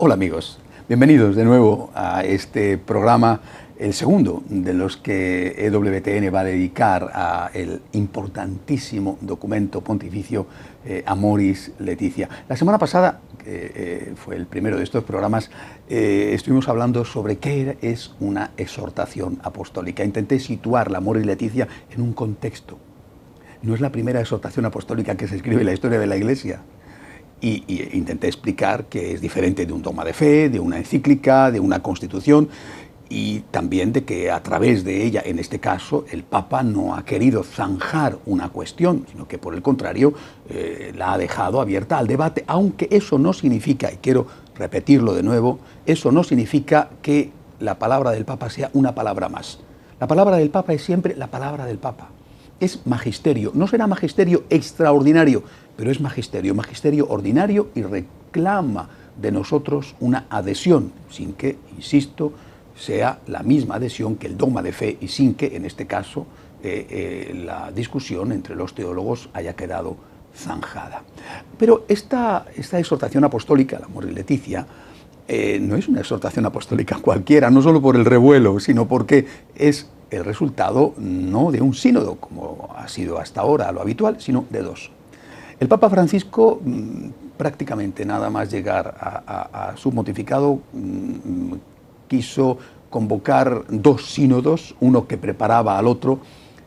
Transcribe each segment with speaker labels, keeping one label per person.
Speaker 1: Hola amigos, bienvenidos de nuevo a este programa, el segundo de los que EWTN va a dedicar a el importantísimo documento pontificio Amoris Laetitia. La semana pasada, que fue el primero de estos programas, estuvimos hablando sobre qué es una exhortación apostólica. Intenté situar la Amoris Laetitia en un contexto. No es la primera exhortación apostólica que se escribe en la historia de la Iglesia. Y intenté explicar que es diferente de un dogma de fe, de una encíclica, de una constitución, y también de que a través de ella, en este caso, el Papa no ha querido zanjar una cuestión, sino que por el contrario la ha dejado abierta al debate, aunque eso no significa, y quiero repetirlo de nuevo, eso no significa que la palabra del Papa sea una palabra más. La palabra del Papa es siempre la palabra del Papa. Es magisterio, no será magisterio extraordinario, pero es magisterio ordinario, y reclama de nosotros una adhesión, sin que, insisto, sea la misma adhesión que el dogma de fe y sin que, en este caso, la discusión entre los teólogos haya quedado zanjada. Pero esta exhortación apostólica, la Amoris Laetitia, no es una exhortación apostólica cualquiera, no solo por el revuelo, sino porque es el resultado no de un sínodo, como ha sido hasta ahora lo habitual, sino de dos. El Papa Francisco, prácticamente nada más llegar a su pontificado, quiso convocar dos sínodos, uno que preparaba al otro,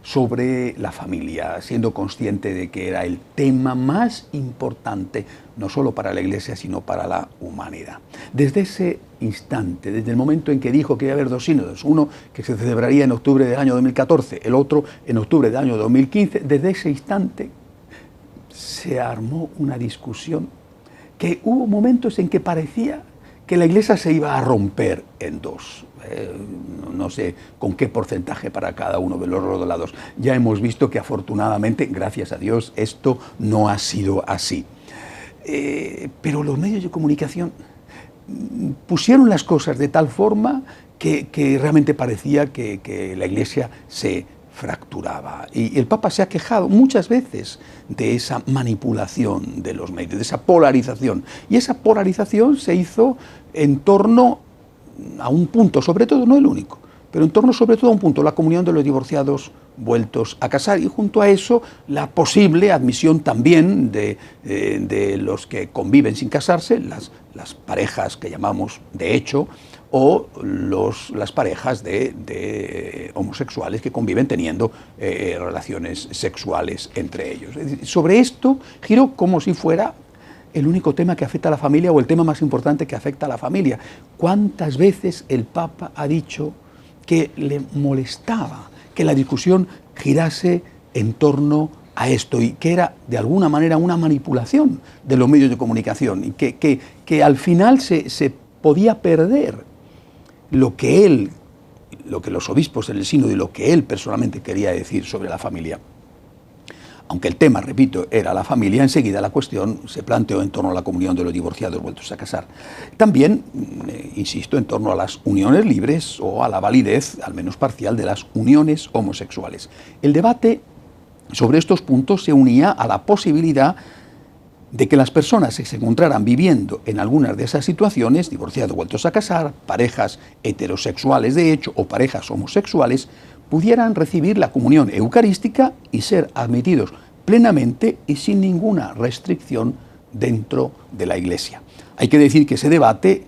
Speaker 1: sobre la familia, siendo consciente de que era el tema más importante, no solo para la Iglesia, sino para la humanidad. Desde ese instante, desde el momento en que dijo que iba a haber dos sínodos, uno que se celebraría en octubre del año 2014, el otro en octubre del año 2015, desde ese instante se armó una discusión que hubo momentos en que parecía que la Iglesia se iba a romper en dos. No sé con qué porcentaje para cada uno de los lados. Ya hemos visto que afortunadamente, gracias a Dios, esto no ha sido así. Pero los medios de comunicación pusieron las cosas de tal forma que realmente parecía que la Iglesia se fracturaba. Y el Papa se ha quejado muchas veces de esa manipulación de los medios, de esa polarización. Y esa polarización se hizo en torno a un punto, sobre todo, no el único, pero en torno sobre todo a un punto, la comunión de los divorciados vueltos a casar, y junto a eso la posible admisión también de los que conviven sin casarse, las parejas que llamamos de hecho, o las parejas de homosexuales que conviven teniendo relaciones sexuales entre ellos. Es decir, sobre esto giró como si fuera el único tema que afecta a la familia o el tema más importante que afecta a la familia. ¿Cuántas veces el Papa ha dicho que le molestaba que la discusión girase en torno a esto y que era de alguna manera una manipulación de los medios de comunicación y que al final se podía perder lo que los obispos en el sínodo y lo que él personalmente quería decir sobre la familia? Aunque el tema, repito, era la familia, enseguida la cuestión se planteó en torno a la comunión de los divorciados vueltos a casar. También, insisto, en torno a las uniones libres o a la validez, al menos parcial, de las uniones homosexuales. El debate sobre estos puntos se unía a la posibilidad de que las personas que se encontraran viviendo en algunas de esas situaciones, divorciados vueltos a casar, parejas heterosexuales de hecho o parejas homosexuales, pudieran recibir la comunión eucarística y ser admitidos plenamente y sin ninguna restricción dentro de la Iglesia. Hay que decir que ese debate,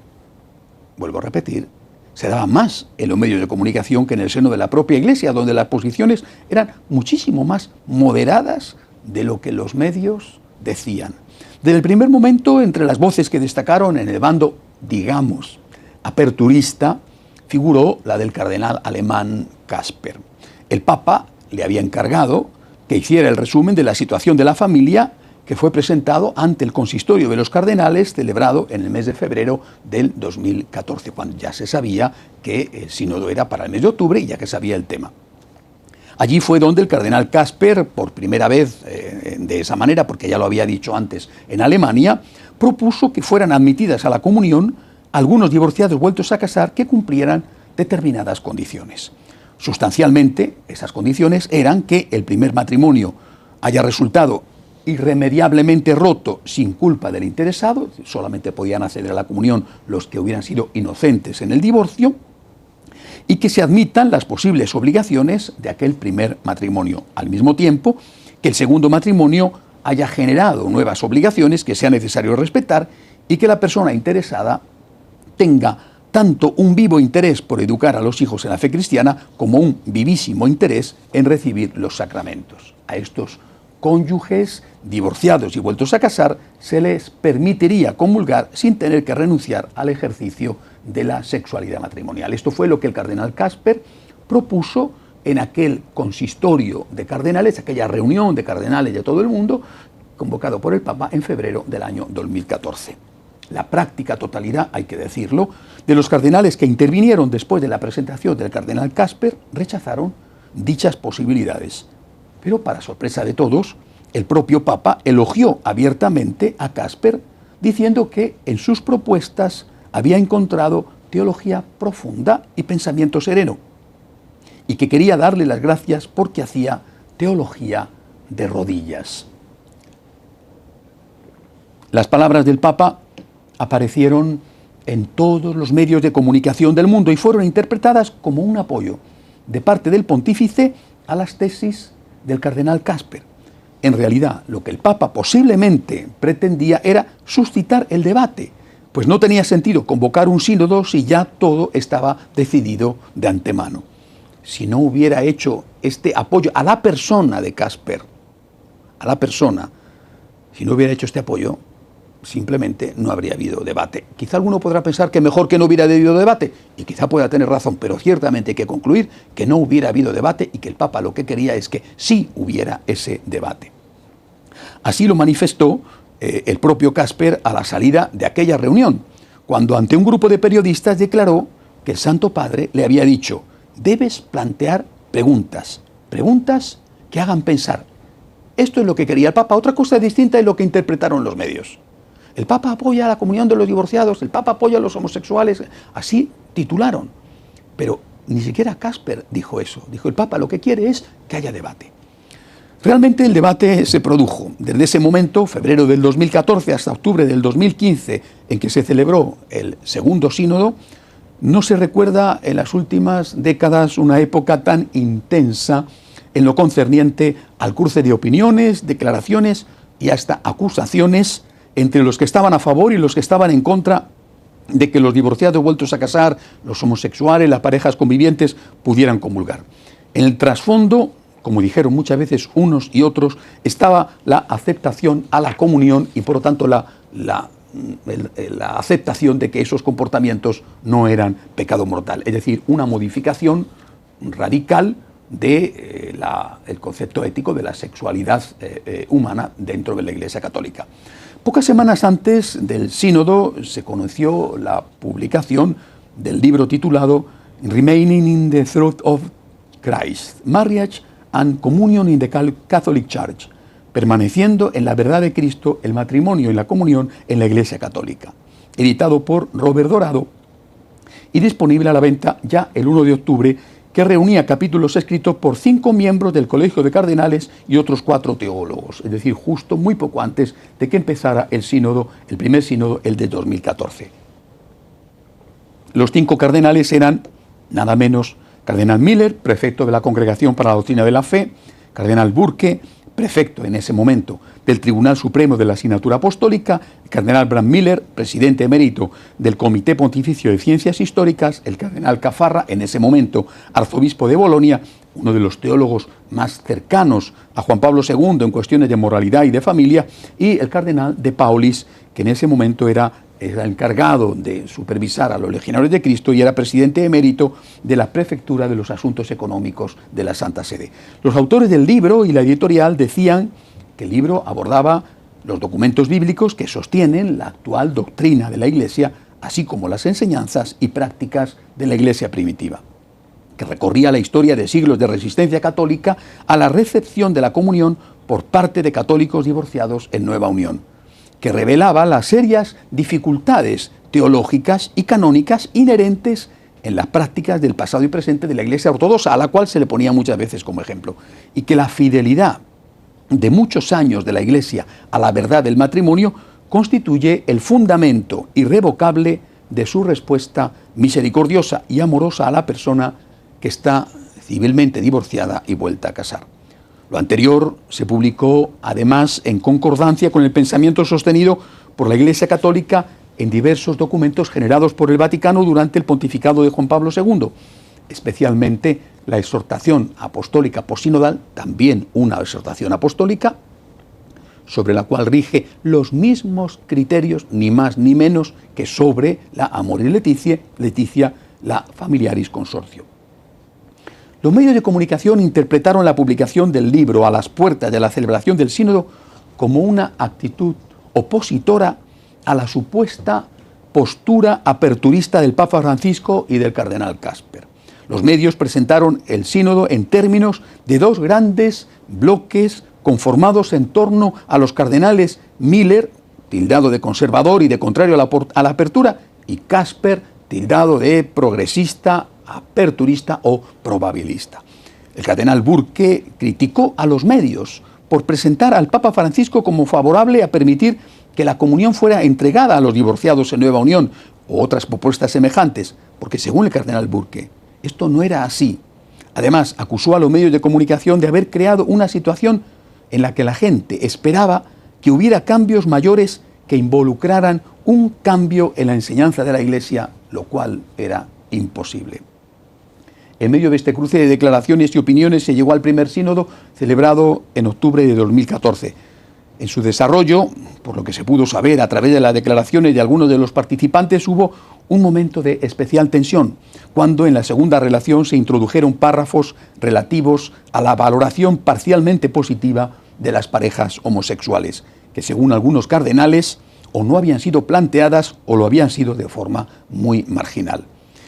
Speaker 1: vuelvo a repetir, se daba más en los medios de comunicación que en el seno de la propia Iglesia, donde las posiciones eran muchísimo más moderadas de lo que los medios decían. Desde el primer momento, entre las voces que destacaron en el bando, digamos, aperturista, figuró la del cardenal alemán Kasper. El Papa le había encargado que hiciera el resumen de la situación de la familia que fue presentado ante el consistorio de los cardenales celebrado en el mes de febrero del 2014, cuando ya se sabía que el sínodo era para el mes de octubre y ya que sabía el tema. Allí fue donde el cardenal Kasper, por primera vez de esa manera, porque ya lo había dicho antes en Alemania, propuso que fueran admitidas a la comunión algunos divorciados vueltos a casar que cumplieran determinadas condiciones. Sustancialmente, esas condiciones eran que el primer matrimonio haya resultado irremediablemente roto sin culpa del interesado, solamente podían acceder a la comunión los que hubieran sido inocentes en el divorcio, y que se admitan las posibles obligaciones de aquel primer matrimonio, al mismo tiempo que el segundo matrimonio haya generado nuevas obligaciones que sea necesario respetar y que la persona interesada tenga tanto un vivo interés por educar a los hijos en la fe cristiana como un vivísimo interés en recibir los sacramentos. A estos cónyuges divorciados y vueltos a casar se les permitiría comulgar sin tener que renunciar al ejercicio de la sexualidad matrimonial. Esto fue lo que el cardenal Casper propuso en aquel consistorio de cardenales, aquella reunión de cardenales de todo el mundo, convocado por el Papa en febrero del año 2014. La práctica totalidad, hay que decirlo, de los cardenales que intervinieron después de la presentación del cardenal Casper rechazaron dichas posibilidades. Pero para sorpresa de todos, el propio Papa elogió abiertamente a Casper, diciendo que en sus propuestas había encontrado teología profunda y pensamiento sereno, y que quería darle las gracias porque hacía teología de rodillas. Las palabras del Papa aparecieron en todos los medios de comunicación del mundo y fueron interpretadas como un apoyo de parte del pontífice a las tesis del cardenal Casper. En realidad, lo que el Papa posiblemente pretendía era suscitar el debate, pues no tenía sentido convocar un sínodo si ya todo estaba decidido de antemano. Si no hubiera hecho este apoyo a la persona de Casper, si no hubiera hecho este apoyo, simplemente no habría habido debate. Quizá alguno podrá pensar que mejor que no hubiera habido debate, y quizá pueda tener razón, pero ciertamente hay que concluir que no hubiera habido debate y que el Papa lo que quería es que sí hubiera ese debate. Así lo manifestó el propio Casper a la salida de aquella reunión, cuando ante un grupo de periodistas declaró que el Santo Padre le había dicho: debes plantear preguntas que hagan pensar. Esto es lo que quería el Papa. Otra cosa distinta es lo que interpretaron los medios. El Papa apoya la comunión de los divorciados, el Papa apoya a los homosexuales, así titularon. Pero ni siquiera Casper dijo eso. Dijo: el Papa lo que quiere es que haya debate. Realmente el debate se produjo. Desde ese momento, febrero del 2014 hasta octubre del 2015, en que se celebró el segundo sínodo, no se recuerda en las últimas décadas una época tan intensa en lo concerniente al cruce de opiniones, declaraciones y hasta acusaciones entre los que estaban a favor y los que estaban en contra de que los divorciados vueltos a casar, los homosexuales, las parejas convivientes pudieran comulgar. En el trasfondo, como dijeron muchas veces unos y otros, estaba la aceptación a la comunión y por lo tanto la aceptación de que esos comportamientos no eran pecado mortal, es decir, una modificación radical del concepto ético de la sexualidad humana dentro de la Iglesia Católica. Pocas semanas antes del sínodo se conoció la publicación del libro titulado Remaining in the Truth of Christ, Marriage and Communion in the Catholic Church, permaneciendo en la verdad de Cristo, el matrimonio y la comunión en la Iglesia Católica, editado por Robert Dorado y disponible a la venta ya el 1 de octubre, que reunía capítulos escritos por 5 miembros del Colegio de Cardenales y otros 4 teólogos, es decir, justo muy poco antes de que empezara el sínodo, el primer sínodo, el de 2014. Los 5 cardenales eran nada menos Cardenal Miller, prefecto de la Congregación para la Doctrina de la Fe; Cardenal Burke, prefecto en ese momento del Tribunal Supremo de la Asignatura Apostólica; el Cardenal Bram Miller, presidente emérito del Comité Pontificio de Ciencias Históricas; el Cardenal Caffarra, en ese momento arzobispo de Bolonia, uno de los teólogos más cercanos a Juan Pablo II en cuestiones de moralidad y de familia; y el Cardenal de Paulis, que en ese momento era encargado de supervisar a los legionarios de Cristo y era presidente emérito de la Prefectura de los Asuntos Económicos de la Santa Sede. Los autores del libro y la editorial decían que el libro abordaba los documentos bíblicos que sostienen la actual doctrina de la Iglesia, así como las enseñanzas y prácticas de la Iglesia primitiva, que recorría la historia de siglos de resistencia católica a la recepción de la comunión por parte de católicos divorciados en nueva unión, que revelaba las serias dificultades teológicas y canónicas inherentes en las prácticas del pasado y presente de la Iglesia ortodoxa, a la cual se le ponía muchas veces como ejemplo, y que la fidelidad de muchos años de la Iglesia a la verdad del matrimonio, constituye el fundamento irrevocable de su respuesta misericordiosa y amorosa a la persona que está civilmente divorciada y vuelta a casar. Lo anterior se publicó además en concordancia con el pensamiento sostenido por la Iglesia Católica en diversos documentos generados por el Vaticano durante el pontificado de Juan Pablo II, especialmente la exhortación apostólica posinodal, también una exhortación apostólica, sobre la cual rige los mismos criterios, ni más ni menos, que sobre la Amoris Laetitia, la Familiaris Consortio. Los medios de comunicación interpretaron la publicación del libro a las puertas de la celebración del sínodo como una actitud opositora a la supuesta postura aperturista del Papa Francisco y del cardenal Casper. Los medios presentaron el sínodo en términos de dos grandes bloques conformados en torno a los cardenales Miller, tildado de conservador y de contrario a la apertura, y Casper, tildado de progresista, aperturista o probabilista. El cardenal Burke criticó a los medios por presentar al Papa Francisco como favorable a permitir que la comunión fuera entregada a los divorciados en nueva unión o otras propuestas semejantes, porque según el cardenal Burke, esto no era así. Además, acusó a los medios de comunicación de haber creado una situación en la que la gente esperaba que hubiera cambios mayores que involucraran un cambio en la enseñanza de la Iglesia, lo cual era imposible. En medio de este cruce de declaraciones y opiniones se llegó al primer sínodo celebrado en octubre de 2014. En su desarrollo, por lo que se pudo saber a través de las declaraciones de algunos de los participantes, hubo un momento de especial tensión, cuando en la segunda relación se introdujeron párrafos relativos a la valoración parcialmente positiva de las parejas homosexuales, que según algunos cardenales o no habían sido planteadas o lo habían sido de forma muy marginal.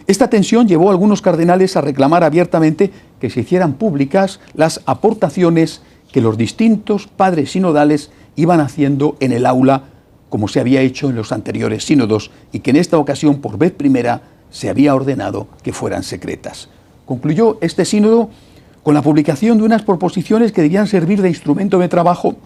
Speaker 1: Esta tensión llevó a algunos cardenales a reclamar abiertamente que se hicieran públicas las aportaciones que los distintos padres sinodales iban haciendo en el aula, como se había hecho en los anteriores sínodos, y que en esta ocasión, por vez primera, se había ordenado que fueran secretas. Concluyó este sínodo con la publicación de unas proposiciones que debían servir de instrumento de trabajo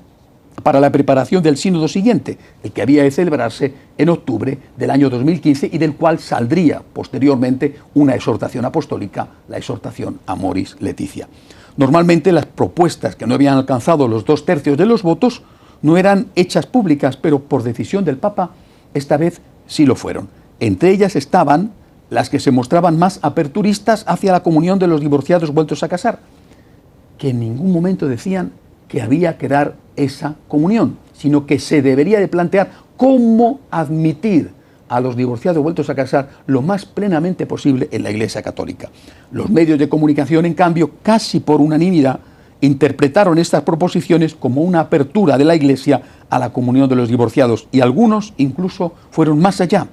Speaker 1: para la preparación del sínodo siguiente, el que había de celebrarse en octubre del año 2015 y del cual saldría posteriormente una exhortación apostólica, la exhortación Amoris Laetitia. Normalmente las propuestas que no habían alcanzado los 2/3 de los votos no eran hechas públicas, pero por decisión del Papa, esta vez sí lo fueron. Entre ellas estaban las que se mostraban más aperturistas hacia la comunión de los divorciados vueltos a casar, que en ningún momento decían que había que dar esa comunión, sino que se debería de plantear cómo admitir a los divorciados vueltos a casar lo más plenamente posible en la Iglesia Católica. Los medios de comunicación, en cambio, casi por unanimidad, interpretaron estas proposiciones como una apertura de la Iglesia a la comunión de los divorciados, y algunos incluso fueron más allá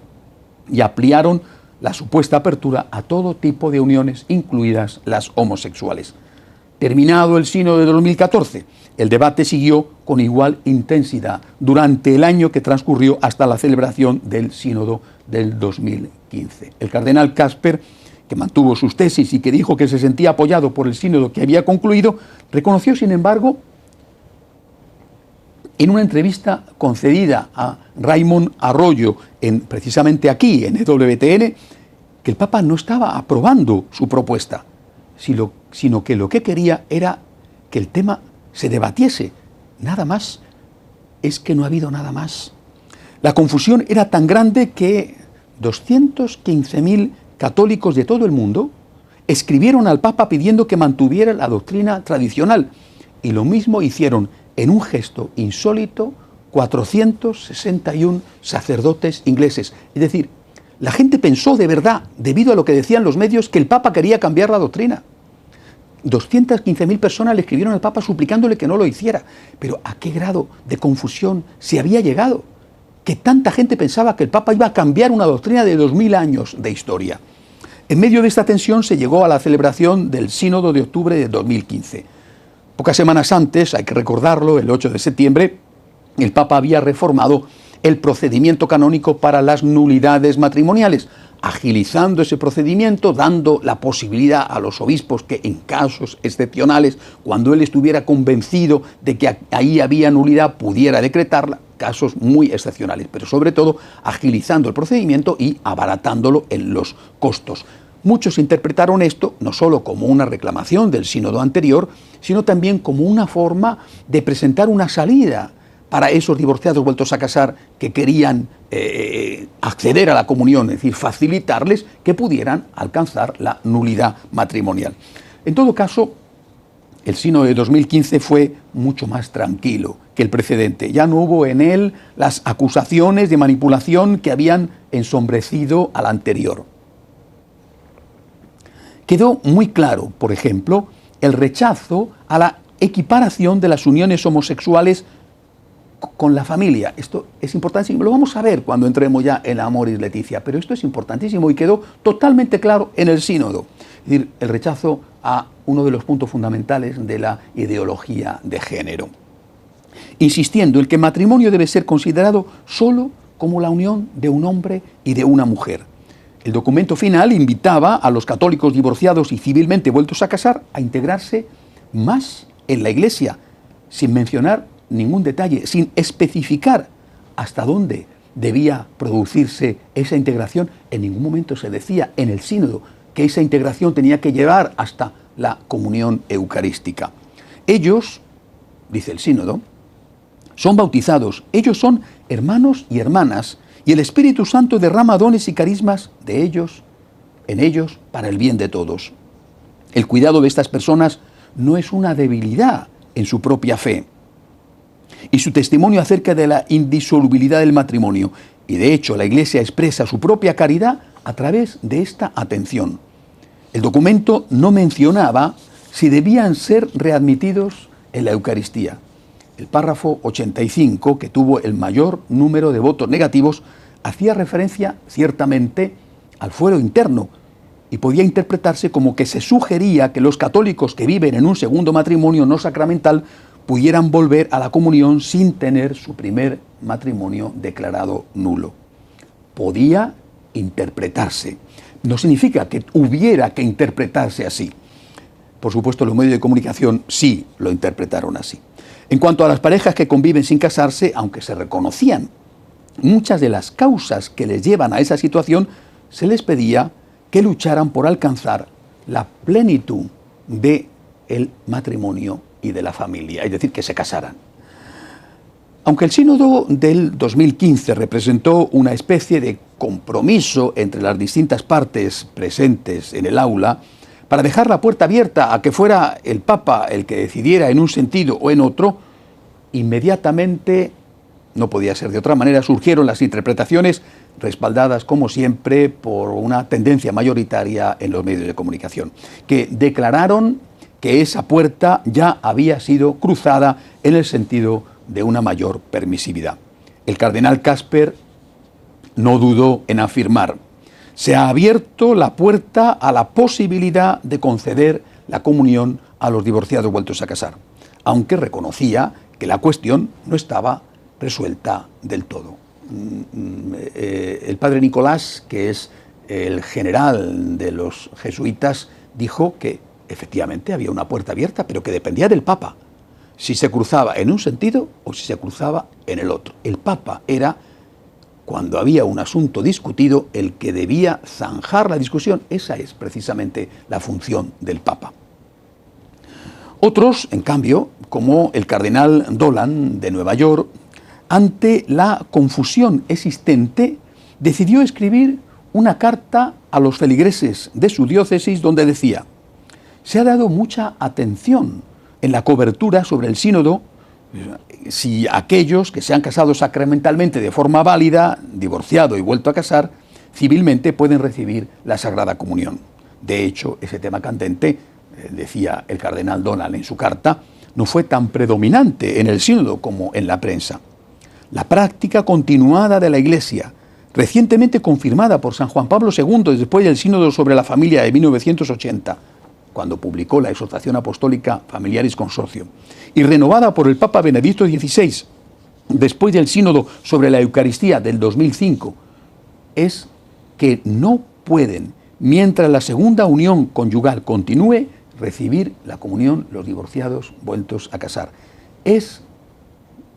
Speaker 1: y ampliaron la supuesta apertura a todo tipo de uniones, incluidas las homosexuales. Terminado el sínodo de 2014, el debate siguió con igual intensidad durante el año que transcurrió hasta la celebración del sínodo del 2015. El cardenal Casper, que mantuvo sus tesis y que dijo que se sentía apoyado por el sínodo que había concluido, reconoció, sin embargo, en una entrevista concedida a Raymond Arroyo, precisamente aquí, en EWTN, que el Papa no estaba aprobando su propuesta, sino que lo que quería era que el tema se debatiese. Nada más. Es que no ha habido nada más. La confusión era tan grande que 215.000 católicos de todo el mundo escribieron al Papa pidiendo que mantuviera la doctrina tradicional, y lo mismo hicieron, en un gesto insólito, 461 sacerdotes ingleses. Es decir, la gente pensó de verdad, debido a lo que decían los medios, que el Papa quería cambiar la doctrina. 215.000 personas le escribieron al Papa suplicándole que no lo hiciera. Pero ¿a qué grado de confusión se había llegado? Que tanta gente pensaba que el Papa iba a cambiar una doctrina de 2000 años de historia. En medio de esta tensión se llegó a la celebración del Sínodo de octubre de 2015. Pocas semanas antes, hay que recordarlo, el 8 de septiembre, el Papa había reformado el procedimiento canónico para las nulidades matrimoniales, agilizando ese procedimiento, dando la posibilidad a los obispos que en casos excepcionales, cuando él estuviera convencido de que ahí había nulidad, pudiera decretarla, casos muy excepcionales, pero sobre todo agilizando el procedimiento y abaratándolo en los costos. Muchos interpretaron esto no solo como una reclamación del sínodo anterior, sino también como una forma de presentar una salida para esos divorciados vueltos a casar que querían acceder a la comunión, es decir, facilitarles que pudieran alcanzar la nulidad matrimonial. En todo caso, el sínodo de 2015 fue mucho más tranquilo que el precedente. Ya no hubo en él las acusaciones de manipulación que habían ensombrecido al anterior. Quedó muy claro, por ejemplo, el rechazo a la equiparación de las uniones homosexuales con la familia. Esto es importantísimo, lo vamos a ver cuando entremos ya en Amoris Laetitia, pero esto es importantísimo y quedó totalmente claro en el sínodo. Es decir, el rechazo a uno de los puntos fundamentales de la ideología de género, insistiendo en que el matrimonio debe ser considerado solo como la unión de un hombre y de una mujer. El documento final invitaba a los católicos divorciados y civilmente vueltos a casar a integrarse más en la Iglesia, sin mencionar ningún detalle, sin especificar hasta dónde debía producirse esa integración. En ningún momento se decía en el sínodo que esa integración tenía que llevar hasta la comunión eucarística. Ellos, dice el sínodo, son bautizados, ellos son hermanos y hermanas, y el Espíritu Santo derrama dones y carismas de ellos, en ellos, para el bien de todos. El cuidado de estas personas no es una debilidad en su propia fe, y su testimonio acerca de la indisolubilidad del matrimonio. Y de hecho la Iglesia expresa su propia caridad a través de esta atención. El documento no mencionaba si debían ser readmitidos en la Eucaristía. El párrafo 85, que tuvo el mayor número de votos negativos, hacía referencia ciertamente al fuero interno y podía interpretarse como que se sugería que los católicos que viven en un segundo matrimonio no sacramental pudieran volver a la comunión sin tener su primer matrimonio declarado nulo. Podía interpretarse. No significa que hubiera que interpretarse así. Por supuesto, los medios de comunicación sí lo interpretaron así. En cuanto a las parejas que conviven sin casarse, aunque se reconocían muchas de las causas que les llevan a esa situación, se les pedía que lucharan por alcanzar la plenitud del matrimonio y de la familia, es decir, que se casaran. Aunque el sínodo del 2015 representó una especie de compromiso entre las distintas partes presentes en el aula para dejar la puerta abierta a que fuera el Papa el que decidiera en un sentido o en otro, inmediatamente, no podía ser de otra manera, surgieron las interpretaciones respaldadas, como siempre, por una tendencia mayoritaria en los medios de comunicación, que declararon que esa puerta ya había sido cruzada en el sentido de una mayor permisividad. El cardenal Casper no dudó en afirmar: se ha abierto la puerta a la posibilidad de conceder la comunión a los divorciados vueltos a casar, aunque reconocía que la cuestión no estaba resuelta del todo. El padre Nicolás, que es el general de los jesuitas, dijo que efectivamente había una puerta abierta, pero que dependía del Papa, si se cruzaba en un sentido o si se cruzaba en el otro. El Papa era, cuando había un asunto discutido, el que debía zanjar la discusión. Esa es precisamente la función del Papa. Otros, en cambio, como el cardenal Dolan de Nueva York, ante la confusión existente, decidió escribir una carta a los feligreses de su diócesis donde decía: se ha dado mucha atención en la cobertura sobre el sínodo si aquellos que se han casado sacramentalmente de forma válida, divorciado y vuelto a casar, civilmente pueden recibir la Sagrada Comunión. De hecho, ese tema candente, decía el cardenal Donald en su carta, no fue tan predominante en el sínodo como en la prensa. La práctica continuada de la Iglesia, recientemente confirmada por San Juan Pablo II después del sínodo sobre la familia de 1980, cuando publicó la exhortación apostólica Familiaris Consortio, y renovada por el Papa Benedicto XVI, después del sínodo sobre la Eucaristía del 2005, es que no pueden, mientras la segunda unión conyugal continúe, recibir la comunión los divorciados vueltos a casar.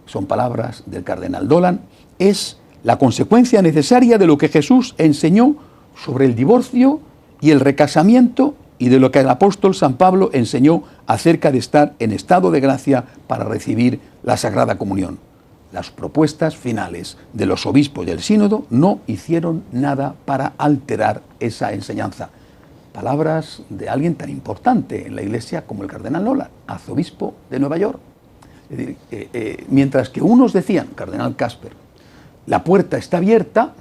Speaker 1: Son palabras del cardenal Dolan, es la consecuencia necesaria de lo que Jesús enseñó sobre el divorcio y el recasamiento y de lo que el apóstol San Pablo enseñó acerca de estar en estado de gracia para recibir la Sagrada Comunión. Las propuestas finales de los obispos del sínodo no hicieron nada para alterar esa enseñanza. Palabras de alguien tan importante en la Iglesia como el cardenal Dolan, arzobispo de Nueva York. Es decir, mientras que unos decían, cardenal Casper, la puerta está abierta,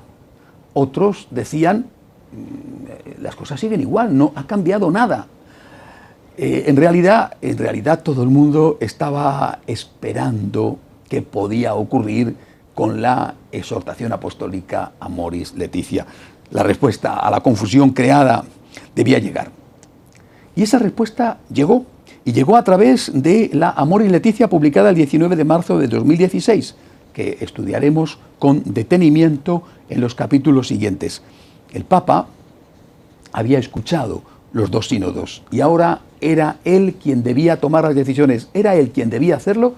Speaker 1: otros decían, las cosas siguen igual, no ha cambiado nada. En realidad todo el mundo estaba esperando qué podía ocurrir con la exhortación apostólica Amoris Laetitia. La respuesta a la confusión creada debía llegar. Y esa respuesta llegó, y llegó a través de la Amoris Laetitia publicada el 19 de marzo de 2016, que estudiaremos con detenimiento en los capítulos siguientes. El Papa había escuchado los dos sínodos y ahora era él quien debía tomar las decisiones, era él quien debía hacerlo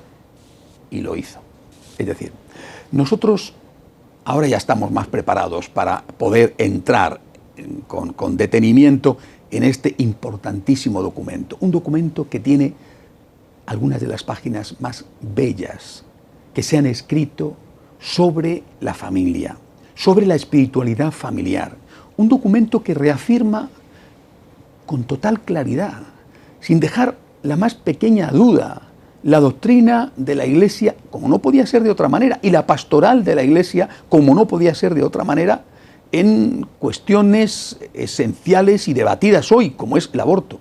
Speaker 1: y lo hizo. Es decir, nosotros ahora ya estamos más preparados para poder entrar con detenimiento en este importantísimo documento. Un documento que tiene algunas de las páginas más bellas que se han escrito sobre la familia, sobre la espiritualidad familiar. Un documento que reafirma con total claridad, sin dejar la más pequeña duda, la doctrina de la Iglesia, como no podía ser de otra manera, y la pastoral de la Iglesia, como no podía ser de otra manera, en cuestiones esenciales y debatidas hoy, como es el aborto,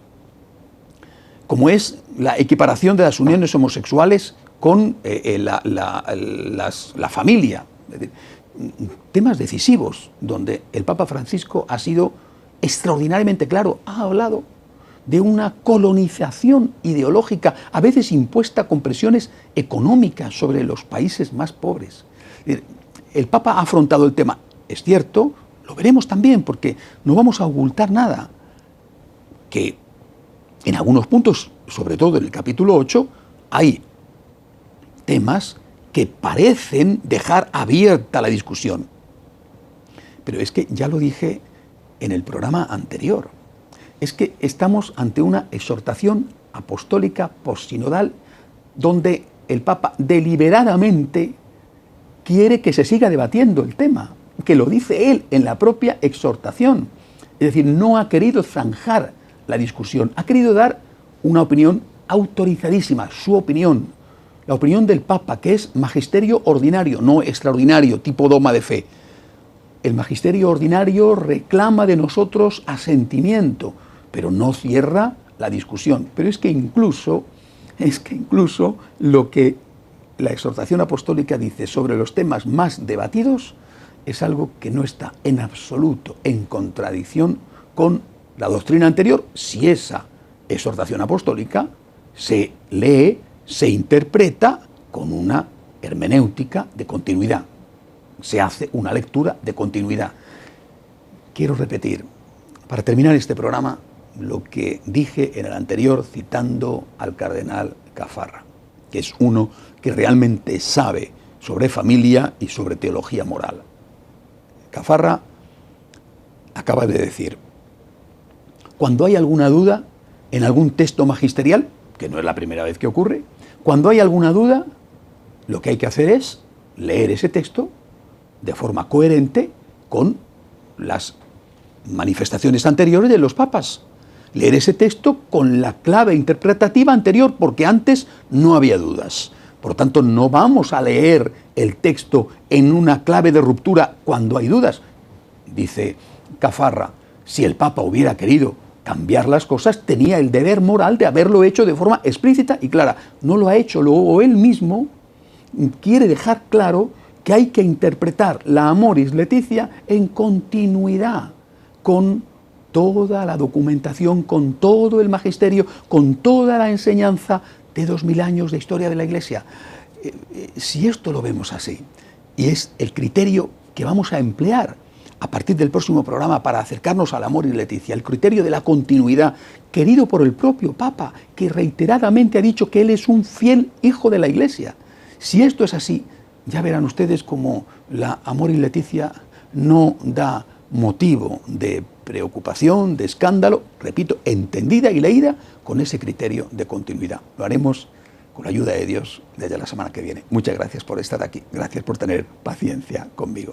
Speaker 1: como es la equiparación de las uniones homosexuales con la familia. Es decir, temas decisivos donde el Papa Francisco ha sido extraordinariamente claro, ha hablado de una colonización ideológica, a veces impuesta con presiones económicas sobre los países más pobres. El Papa ha afrontado el tema, es cierto, lo veremos también, porque no vamos a ocultar nada, que en algunos puntos, sobre todo en el capítulo 8, hay temas que parecen dejar abierta la discusión. Pero es que ya lo dije en el programa anterior, es que estamos ante una exhortación apostólica postsinodal donde el Papa deliberadamente quiere que se siga debatiendo el tema, que lo dice él en la propia exhortación. Es decir, no ha querido zanjar la discusión, ha querido dar una opinión autorizadísima, su opinión, la opinión del Papa, que es magisterio ordinario, no extraordinario, tipo dogma de fe. El magisterio ordinario reclama de nosotros asentimiento, pero no cierra la discusión. Pero es que incluso lo que la exhortación apostólica dice sobre los temas más debatidos es algo que no está en absoluto en contradicción con la doctrina anterior, si esa exhortación apostólica se lee, se interpreta con una hermenéutica de continuidad. Se hace una lectura de continuidad. Quiero repetir, para terminar este programa, lo que dije en el anterior citando al cardenal Caffarra, que es uno que realmente sabe sobre familia y sobre teología moral. Caffarra acaba de decir, cuando hay alguna duda en algún texto magisterial, que no es la primera vez que ocurre, cuando hay alguna duda, lo que hay que hacer es leer ese texto de forma coherente con las manifestaciones anteriores de los papas. Leer ese texto con la clave interpretativa anterior, porque antes no había dudas. Por tanto, no vamos a leer el texto en una clave de ruptura cuando hay dudas. Dice Caffarra, si el Papa hubiera querido cambiar las cosas, tenía el deber moral de haberlo hecho de forma explícita y clara. No lo ha hecho, luego él mismo quiere dejar claro que hay que interpretar la Amoris Laetitia en continuidad con toda la documentación, con todo el magisterio, con toda la enseñanza de 2000 años de historia de la Iglesia. Si esto lo vemos así, y es el criterio que vamos a emplear a partir del próximo programa para acercarnos al amor y Leticia, el criterio de la continuidad, querido por el propio Papa, que reiteradamente ha dicho que él es un fiel hijo de la Iglesia. Si esto es así, ya verán ustedes cómo la Amor y Leticia no da motivo de preocupación, de escándalo, repito, entendida y leída con ese criterio de continuidad. Lo haremos con la ayuda de Dios desde la semana que viene. Muchas gracias por estar aquí, gracias por tener paciencia conmigo.